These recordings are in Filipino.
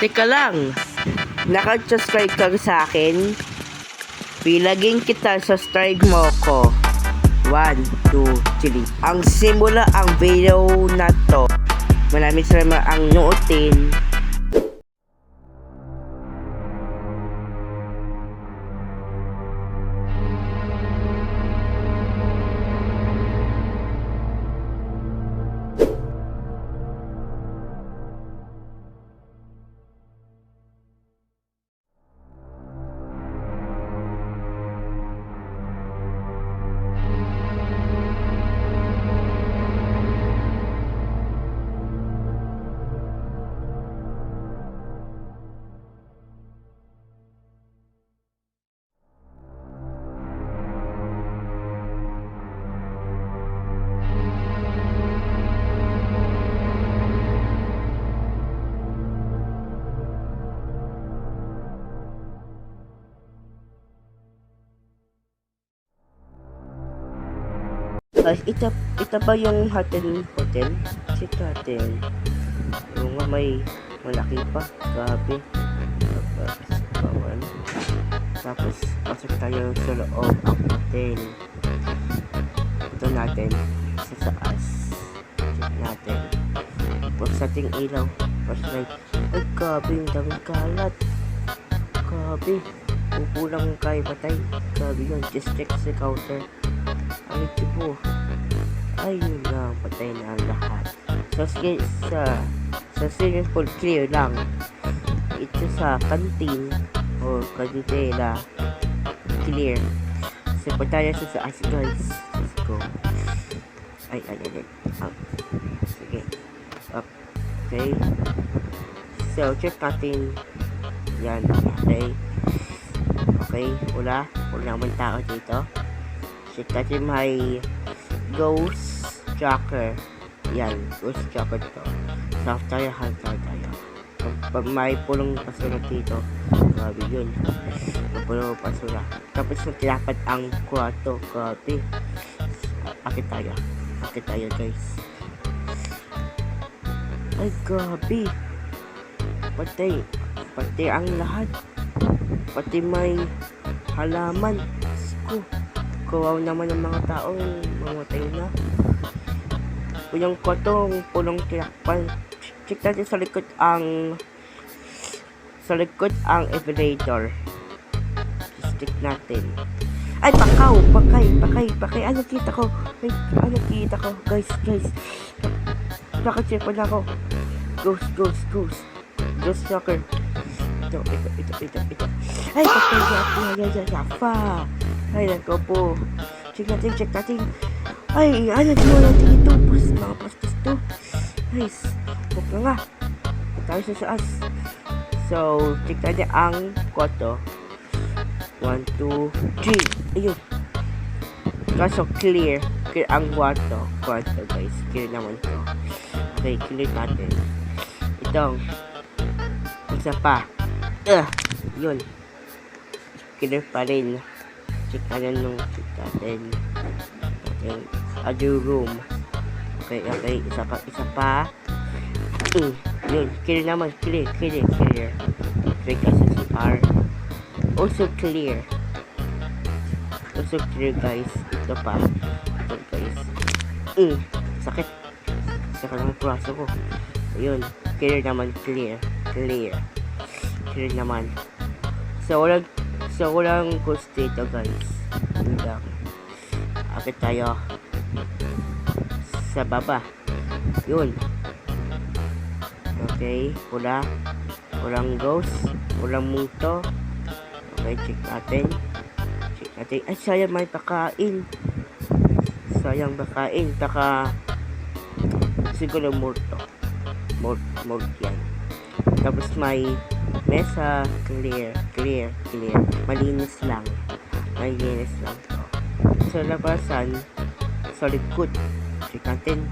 Teka lang, naka-subscribe ka sa akin? Pilagin kita, subscribe mo ko. 1, 2, 3. Ang simula ang video na to. Maraming salamat ang nuotin. Guys, ito ba yung hotel? Check natin. Yung nga may malaki pa. Grabe. Tapos, pasok tayo sa loob ang hotel. Ito natin. Sa taas. Check natin. Tapos ating ilaw. Flashlight. Ay, grabe. Yung daming kalat. Grabe. Kukulang kayo patay. Grabe yun. Just check sa counter. Ay, tipo. Ayun lang, patay na ang lahat. So, sa swimming pool, clear lang. Ito sa canteen o kandila, clear. So, patay sa taas, guys. Let's go. Ay. Sige. Up. Okay. So, check natin. Yan. Okay. Wala naman tao dito. Check natin may ghost tracker. Yan, ghost tracker to. Saan tayo. Pag may pulong basura dito, grabe yun. May pulong basura. Tapos tinapat ang kwarto. Grabe. Akit tayo guys. Ay, grabe. Pati ang lahat. Pati may halaman. Kawaw naman ng mga taong mamatay na. Yung kotong pulong tinakpan. Check natin sa likod ang elevator. Stick natin. Ay, pakay. Ano kita ko? Guys. Nakacheck pa na ako. Ghost tracker. Ito. Ay, patay na ako. Ay, nako po. Check natin. Ay, ano mo natin ito? Mga pastos to. Guys, huwag na nga. Tayo sa saas. So, check natin ang kwarto. 1, 2, 3. Ayun. Kaso, clear. Clear ang kwarto, guys. Clear naman to. Okay, clear natin. Itong. Isa pa. Yun. Clear pa rin. Check natin other room. Okay, isa pa. Yun, clear naman, clear. Check sa CR. Also clear guys. Ito guys. Sakit ng braso ko. Ayun, clear naman. So, walang ghost dito, guys. Yun lang. Akit tayo sa baba. Yun. Okay. Walang ghost. Walang multo. Okay, check natin. Ay, sayang may pakain. Siguro multo yan. Tapos may mesa, clear. Malinis lang to. Sa labasan, sa likod, check natin.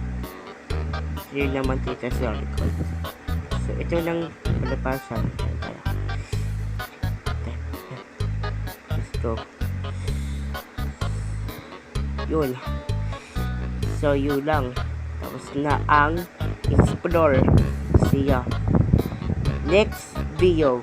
Clear naman dito sa likod. So, ito lang labasan. Let's go. Yun. So, yun lang. Tapos na ang explore siya. Next, video.